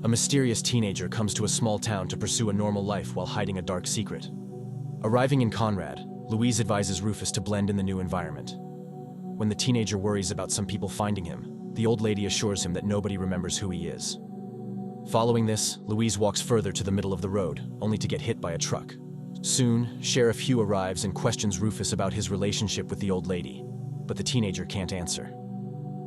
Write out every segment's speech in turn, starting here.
A mysterious teenager comes to a small town to pursue a normal life while hiding a dark secret. Arriving in Conrad, Louise advises Rufus to blend in the new environment. When the teenager worries about some people finding him, the old lady assures him that nobody remembers who he is. Following this, Louise walks further to the middle of the road, only to get hit by a truck. Soon, Sheriff Hugh arrives and questions Rufus about his relationship with the old lady, but the teenager can't answer.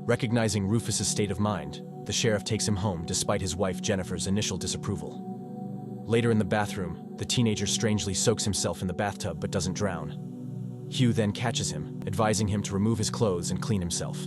Recognizing Rufus's state of mind, the sheriff takes him home despite his wife Jennifer's initial disapproval. Later in the bathroom, the teenager strangely soaks himself in the bathtub but doesn't drown. Hugh then catches him, advising him to remove his clothes and clean himself.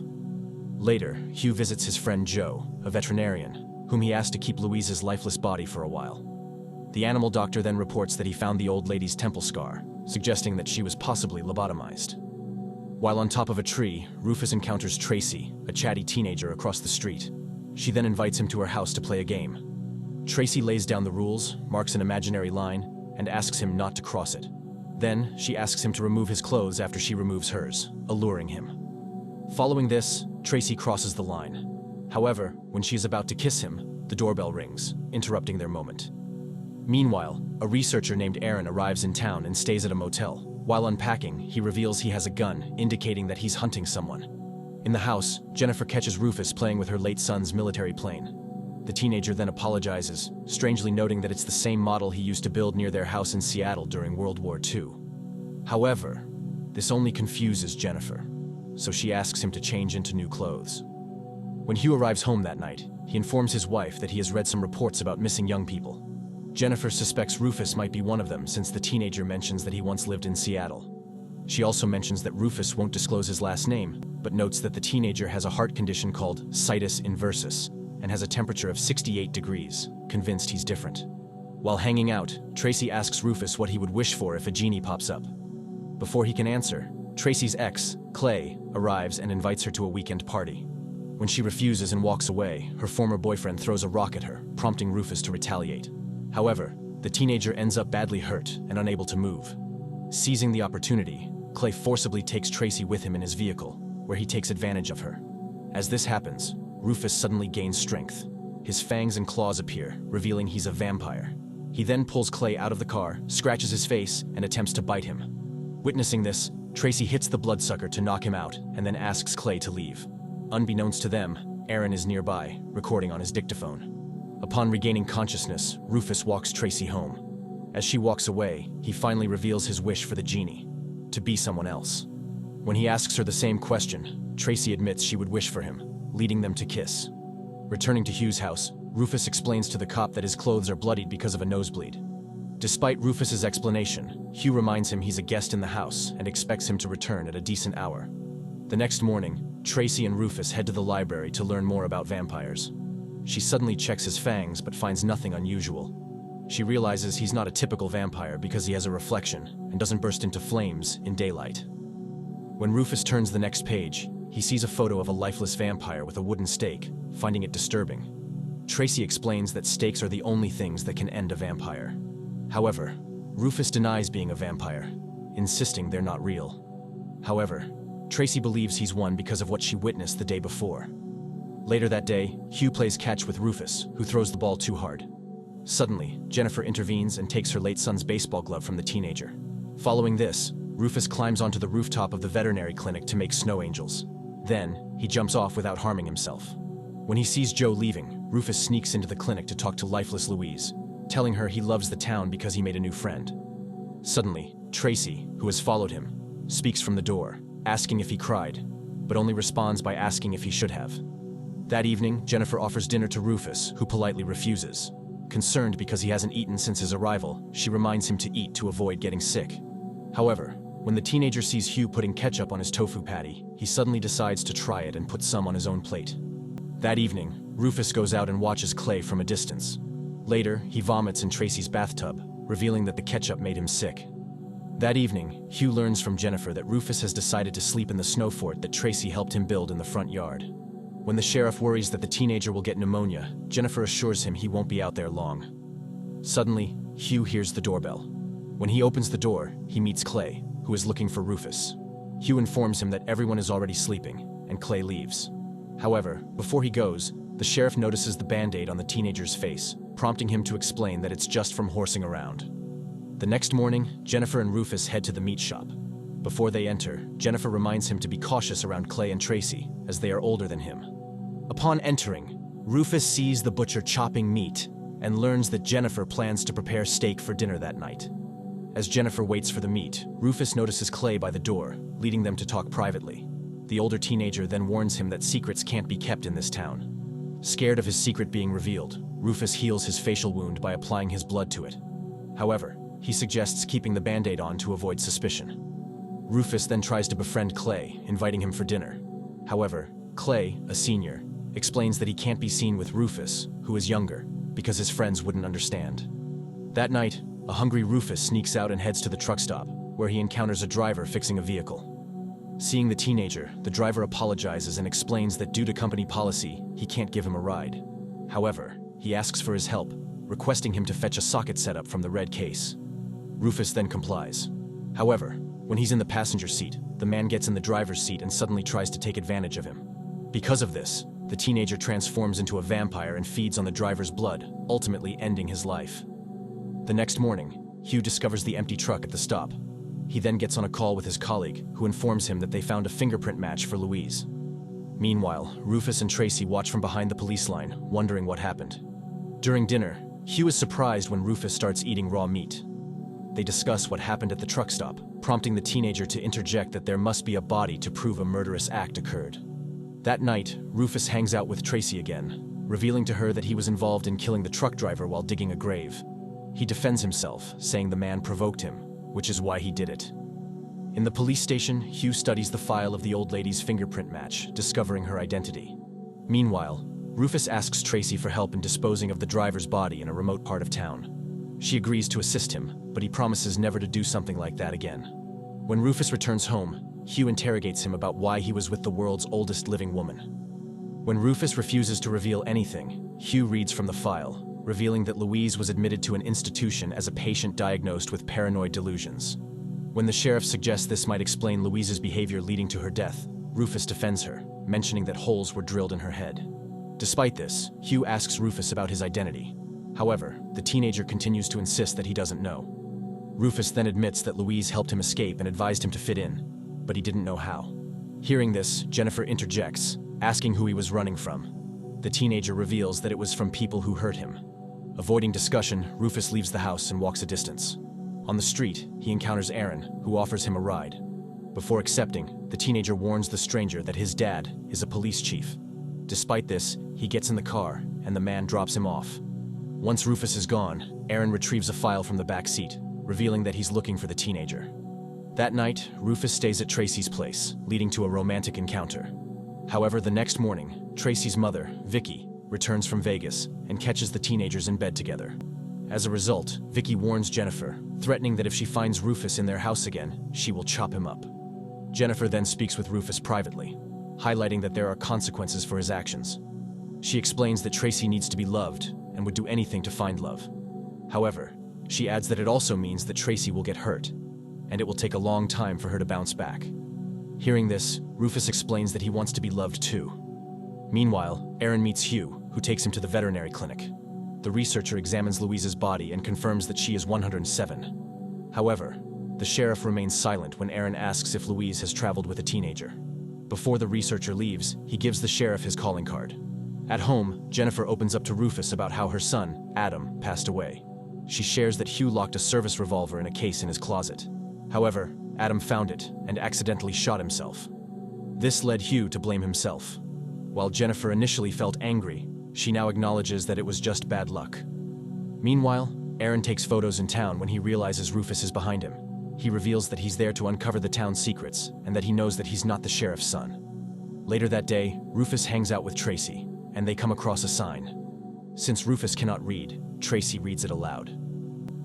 Later, Hugh visits his friend Joe, a veterinarian, whom he asks to keep Louise's lifeless body for a while. The animal doctor then reports that he found the old lady's temple scar, suggesting that she was possibly lobotomized. While on top of a tree, Rufus encounters Tracy, a chatty teenager across the street. She then invites him to her house to play a game. Tracy lays down the rules, marks an imaginary line, and asks him not to cross it. Then, she asks him to remove his clothes after she removes hers, alluring him. Following this, Tracy crosses the line. However, when she is about to kiss him, the doorbell rings, interrupting their moment. Meanwhile, a researcher named Aaron arrives in town and stays at a motel. While unpacking, he reveals he has a gun, indicating that he's hunting someone. In the house, Jennifer catches Rufus playing with her late son's military plane. The teenager then apologizes, strangely noting that it's the same model he used to build near their house in Seattle during World War II. However, this only confuses Jennifer, so she asks him to change into new clothes. When Hugh arrives home that night, he informs his wife that he has read some reports about missing young people. Jennifer suspects Rufus might be one of them since the teenager mentions that he once lived in Seattle. She also mentions that Rufus won't disclose his last name, but notes that the teenager has a heart condition called situs inversus and has a temperature of 68 degrees, convinced he's different. While hanging out, Tracy asks Rufus what he would wish for if a genie pops up. Before he can answer, Tracy's ex, Clay, arrives and invites her to a weekend party. When she refuses and walks away, her former boyfriend throws a rock at her, prompting Rufus to retaliate. However, the teenager ends up badly hurt and unable to move. Seizing the opportunity, Clay forcibly takes Tracy with him in his vehicle, where he takes advantage of her. As this happens, Rufus suddenly gains strength. His fangs and claws appear, revealing he's a vampire. He then pulls Clay out of the car, scratches his face, and attempts to bite him. Witnessing this, Tracy hits the bloodsucker to knock him out and then asks Clay to leave. Unbeknownst to them, Aaron is nearby, recording on his dictaphone. Upon regaining consciousness, Rufus walks Tracy home. As she walks away, he finally reveals his wish for the genie, to be someone else. When he asks her the same question, Tracy admits she would wish for him, leading them to kiss. Returning to Hugh's house, Rufus explains to the cop that his clothes are bloodied because of a nosebleed. Despite Rufus's explanation, Hugh reminds him he's a guest in the house and expects him to return at a decent hour. The next morning, Tracy and Rufus head to the library to learn more about vampires. She suddenly checks his fangs but finds nothing unusual. She realizes he's not a typical vampire because he has a reflection and doesn't burst into flames in daylight. When Rufus turns the next page, he sees a photo of a lifeless vampire with a wooden stake, finding it disturbing. Tracy explains that stakes are the only things that can end a vampire. However, Rufus denies being a vampire, insisting they're not real. However, Tracy believes he's one because of what she witnessed the day before. Later that day, Hugh plays catch with Rufus, who throws the ball too hard. Suddenly, Jennifer intervenes and takes her late son's baseball glove from the teenager. Following this, Rufus climbs onto the rooftop of the veterinary clinic to make snow angels. Then, he jumps off without harming himself. When he sees Joe leaving, Rufus sneaks into the clinic to talk to lifeless Louise, telling her he loves the town because he made a new friend. Suddenly, Tracy, who has followed him, speaks from the door, asking if he cried, but only responds by asking if he should have. That evening, Jennifer offers dinner to Rufus, who politely refuses. Concerned because he hasn't eaten since his arrival, she reminds him to eat to avoid getting sick. However, when the teenager sees Hugh putting ketchup on his tofu patty, he suddenly decides to try it and put some on his own plate. That evening, Rufus goes out and watches Clay from a distance. Later, he vomits in Tracy's bathtub, revealing that the ketchup made him sick. That evening, Hugh learns from Jennifer that Rufus has decided to sleep in the snow fort that Tracy helped him build in the front yard. When the sheriff worries that the teenager will get pneumonia, Jennifer assures him he won't be out there long. Suddenly, Hugh hears the doorbell. When he opens the door, he meets Clay, who is looking for Rufus. Hugh informs him that everyone is already sleeping, and Clay leaves. However, before he goes, The sheriff notices the band-aid on the teenager's face, prompting him to explain that it's just from horsing around. The next morning, Jennifer and Rufus head to the meat shop. Before they enter, Jennifer reminds him to be cautious around Clay and Tracy, as they are older than him. Upon entering, Rufus sees the butcher chopping meat and learns that Jennifer plans to prepare steak for dinner that night. As Jennifer waits for the meat, Rufus notices Clay by the door, leading them to talk privately. The older teenager then warns him that secrets can't be kept in this town. Scared of his secret being revealed, Rufus heals his facial wound by applying his blood to it. However, he suggests keeping the band-aid on to avoid suspicion. Rufus then tries to befriend Clay, inviting him for dinner. However, Clay, a senior, explains that he can't be seen with Rufus, who is younger, because his friends wouldn't understand. That night, a hungry Rufus sneaks out and heads to the truck stop, where he encounters a driver fixing a vehicle. Seeing the teenager, the driver apologizes and explains that due to company policy, he can't give him a ride. However, he asks for his help, requesting him to fetch a socket setup from the red case. Rufus then complies. However, when he's in the passenger seat, the man gets in the driver's seat and suddenly tries to take advantage of him. Because of this, the teenager transforms into a vampire and feeds on the driver's blood, ultimately ending his life. The next morning, Hugh discovers the empty truck at the stop. He then gets on a call with his colleague, who informs him that they found a fingerprint match for Louise. Meanwhile, Rufus and Tracy watch from behind the police line, wondering what happened. During dinner, Hugh is surprised when Rufus starts eating raw meat. They discuss what happened at the truck stop, prompting the teenager to interject that there must be a body to prove a murderous act occurred. That night, Rufus hangs out with Tracy again, revealing to her that he was involved in killing the truck driver while digging a grave. He defends himself, saying the man provoked him, which is why he did it. In the police station, Hugh studies the file of the old lady's fingerprint match, discovering her identity. Meanwhile, Rufus asks Tracy for help in disposing of the driver's body in a remote part of town. She agrees to assist him, but he promises never to do something like that again. When Rufus returns home, Hugh interrogates him about why he was with the world's oldest living woman. When Rufus refuses to reveal anything, Hugh reads from the file, revealing that Louise was admitted to an institution as a patient diagnosed with paranoid delusions. When the sheriff suggests this might explain Louise's behavior leading to her death, Rufus defends her, mentioning that holes were drilled in her head. Despite this, Hugh asks Rufus about his identity. However, the teenager continues to insist that he doesn't know. Rufus then admits that Louise helped him escape and advised him to fit in, but he didn't know how. Hearing this, Jennifer interjects, asking who he was running from. The teenager reveals that it was from people who hurt him. Avoiding discussion, Rufus leaves the house and walks a distance. On the street, he encounters Aaron, who offers him a ride. Before accepting, the teenager warns the stranger that his dad is a police chief. Despite this, he gets in the car, and the man drops him off. Once Rufus is gone, Aaron retrieves a file from the back seat, revealing that he's looking for the teenager. That night, Rufus stays at Tracy's place, leading to a romantic encounter. However, the next morning, Tracy's mother, Vicky, returns from Vegas and catches the teenagers in bed together. As a result, Vicky warns Jennifer, threatening that if she finds Rufus in their house again, she will chop him up. Jennifer then speaks with Rufus privately, highlighting that there are consequences for his actions. She explains that Tracy needs to be loved and would do anything to find love. However, she adds that it also means that Tracy will get hurt, and it will take a long time for her to bounce back. Hearing this, Rufus explains that he wants to be loved too. Meanwhile, Aaron meets Hugh, who takes him to the veterinary clinic. The researcher examines Louise's body and confirms that she is 107. However, the sheriff remains silent when Aaron asks if Louise has traveled with a teenager. Before the researcher leaves, he gives the sheriff his calling card. At home, Jennifer opens up to Rufus about how her son, Adam, passed away. She shares that Hugh locked a service revolver in a case in his closet. However, Adam found it and accidentally shot himself. This led Hugh to blame himself. While Jennifer initially felt angry, she now acknowledges that it was just bad luck. Meanwhile, Aaron takes photos in town when he realizes Rufus is behind him. He reveals that he's there to uncover the town's secrets and that he knows that he's not the sheriff's son. Later that day, Rufus hangs out with Tracy, and they come across a sign. Since Rufus cannot read, Tracy reads it aloud.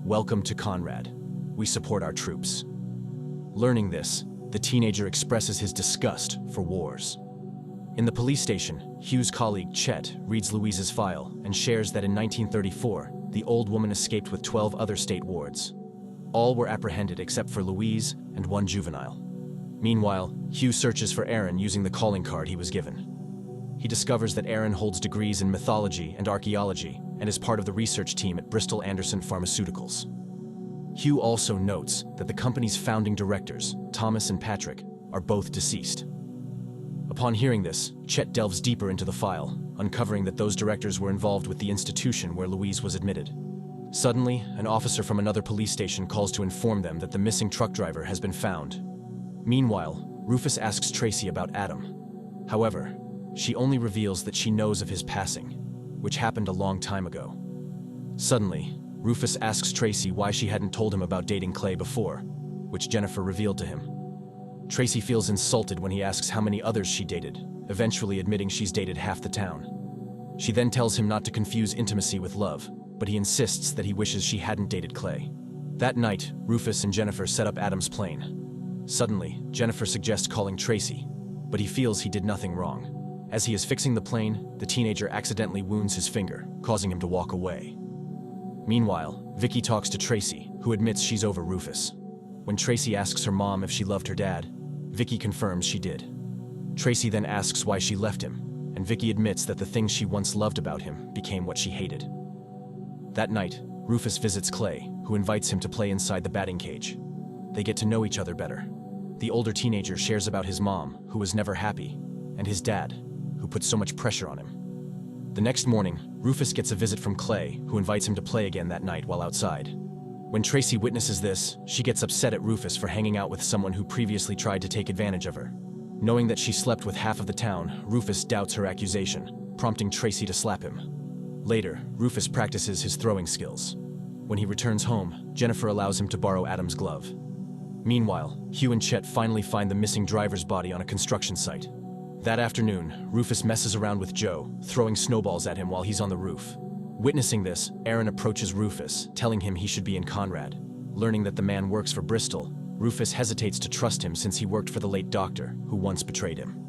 "Welcome to Conrad. We support our troops." Learning this, the teenager expresses his disgust for wars. In the police station, Hugh's colleague Chet reads Louise's file and shares that in 1934, the old woman escaped with 12 other state wards. All were apprehended except for Louise and one juvenile. Meanwhile, Hugh searches for Aaron using the calling card he was given. he discovers that Aaron holds degrees in mythology and archaeology and is part of the research team at Bristol Anderson Pharmaceuticals. Hugh also notes that the company's founding directors, Thomas and Patrick, are both deceased. Upon hearing this, Chet delves deeper into the file, uncovering that those directors were involved with the institution where Louise was admitted. Suddenly, an officer from another police station calls to inform them that the missing truck driver has been found. Meanwhile, Rufus asks Tracy about Adam. However, she only reveals that she knows of his passing, which happened a long time ago. Suddenly, Rufus asks Tracy why she hadn't told him about dating Clay before, which Jennifer revealed to him. Tracy feels insulted when he asks how many others she dated, eventually admitting she's dated half the town. She then tells him not to confuse intimacy with love, but he insists that he wishes she hadn't dated Clay. That night, Rufus and Jennifer set up Adam's plane. Suddenly, Jennifer suggests calling Tracy, but he feels he did nothing wrong. As he is fixing the plane, the teenager accidentally wounds his finger, causing him to walk away. Meanwhile, Vicky talks to Tracy, who admits she's over Rufus. When Tracy asks her mom if she loved her dad, Vicky confirms she did. Tracy then asks why she left him, and Vicky admits that the things she once loved about him became what she hated. That night, Rufus visits Clay, who invites him to play inside the batting cage. They get to know each other better. The older teenager shares about his mom, who was never happy, and his dad, who put so much pressure on him. The next morning, Rufus gets a visit from Clay, who invites him to play again that night while outside. When Tracy witnesses this, she gets upset at Rufus for hanging out with someone who previously tried to take advantage of her. Knowing that she slept with half of the town, Rufus doubts her accusation, prompting Tracy to slap him. Later, Rufus practices his throwing skills. When he returns home, Jennifer allows him to borrow Adam's glove. Meanwhile, Hugh and Chet finally find the missing driver's body on a construction site. That afternoon, Rufus messes around with Joe, throwing snowballs at him while he's on the roof. Witnessing this, Aaron approaches Rufus, telling him he should be in Conrad. Learning that the man works for Bristol, Rufus hesitates to trust him since he worked for the late doctor, who once betrayed him.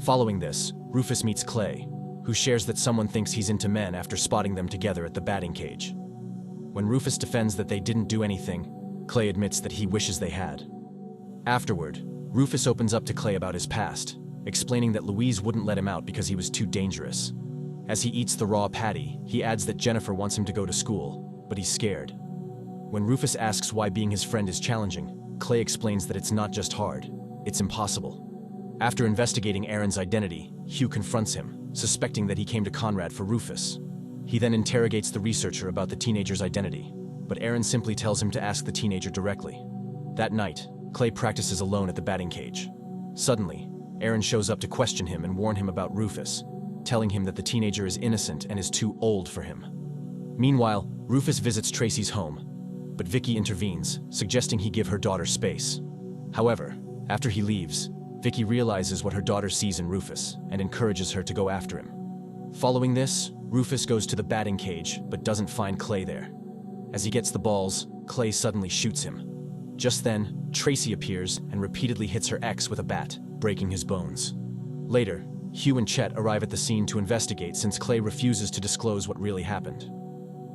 Following this, Rufus meets Clay, who shares that someone thinks he's into men after spotting them together at the batting cage. When Rufus defends that they didn't do anything, Clay admits that he wishes they had. Afterward, Rufus opens up to Clay about his past, explaining that Louise wouldn't let him out because he was too dangerous. As he eats the raw patty, he adds that Jennifer wants him to go to school, but he's scared. When Rufus asks why being his friend is challenging, Clay explains that it's not just hard, it's impossible. After investigating Aaron's identity, Hugh confronts him, suspecting that he came to Conrad for Rufus. He then interrogates the researcher about the teenager's identity, but Aaron simply tells him to ask the teenager directly. That night, Clay practices alone at the batting cage. Suddenly, Aaron shows up to question him and warn him about Rufus, telling him that the teenager is innocent and is too old for him. Meanwhile, Rufus visits Tracy's home, but Vicky intervenes, suggesting he give her daughter space. However, after he leaves, Vicky realizes what her daughter sees in Rufus and encourages her to go after him. Following this, Rufus goes to the batting cage but doesn't find Clay there. As he gets the balls, Clay suddenly shoots him. Just then, Tracy appears and repeatedly hits her ex with a bat, breaking his bones. Later, Hugh and Chet arrive at the scene to investigate since Clay refuses to disclose what really happened.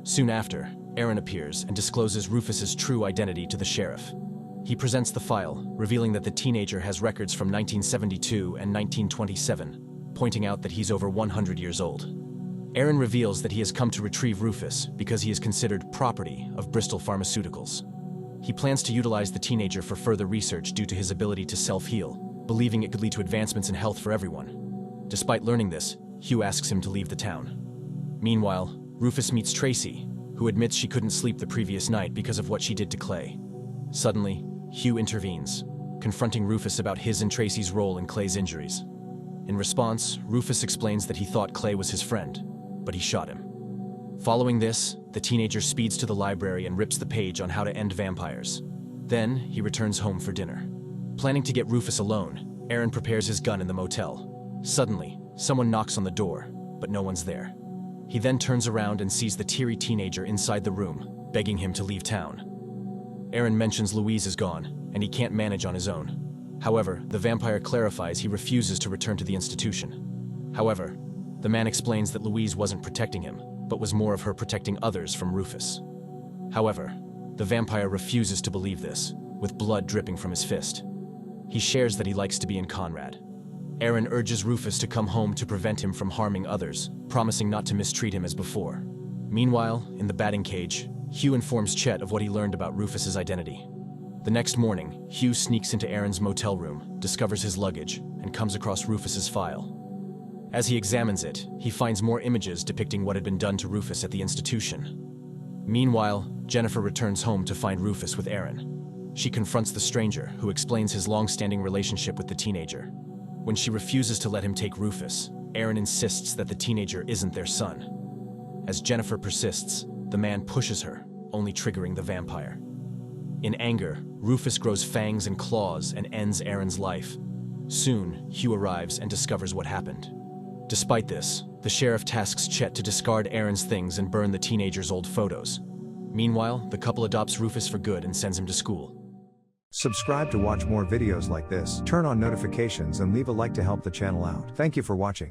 Soon after, Aaron appears and discloses Rufus's true identity to the sheriff. He presents the file, revealing that the teenager has records from 1972 and 1927, pointing out that he's over 100 years old. Aaron reveals that he has come to retrieve Rufus because he is considered property of Bristol Pharmaceuticals. He plans to utilize the teenager for further research due to his ability to self-heal, believing it could lead to advancements in health for everyone. Despite learning this, Hugh asks him to leave the town. Meanwhile, Rufus meets Tracy, who admits she couldn't sleep the previous night because of what she did to Clay. Suddenly, Hugh intervenes, confronting Rufus about his and Tracy's role in Clay's injuries. In response, Rufus explains that he thought Clay was his friend, but he shot him. Following this, the teenager speeds to the library and rips the page on how to end vampires. Then, he returns home for dinner. Planning to get Rufus alone, Aaron prepares his gun in the motel. Suddenly, someone knocks on the door, but no one's there. He then turns around and sees the teary teenager inside the room, begging him to leave town. Aaron mentions Louise is gone, and he can't manage on his own. However, the vampire clarifies he refuses to return to the institution. However, the man explains that Louise wasn't protecting him, but was more of her protecting others from Rufus. However, the vampire refuses to believe this, with blood dripping from his fist. He shares that he likes to be in Conrad. Aaron urges Rufus to come home to prevent him from harming others, promising not to mistreat him as before. Meanwhile, in the batting cage, Hugh informs Chet of what he learned about Rufus's identity. The next morning, Hugh sneaks into Aaron's motel room, discovers his luggage, and comes across Rufus's file. As he examines it, he finds more images depicting what had been done to Rufus at the institution. Meanwhile, Jennifer returns home to find Rufus with Aaron. She confronts the stranger, who explains his long-standing relationship with the teenager. When she refuses to let him take Rufus, Aaron insists that the teenager isn't their son. As Jennifer persists, the man pushes her, only triggering the vampire. In anger, Rufus grows fangs and claws and ends Aaron's life. Soon, Hugh arrives and discovers what happened. Despite this, the sheriff tasks Chet to discard Aaron's things and burn the teenager's old photos. Meanwhile, the couple adopts Rufus for good and sends him to school. Subscribe to watch more videos like this, turn on notifications and leave a like to help the channel out. Thank you for watching.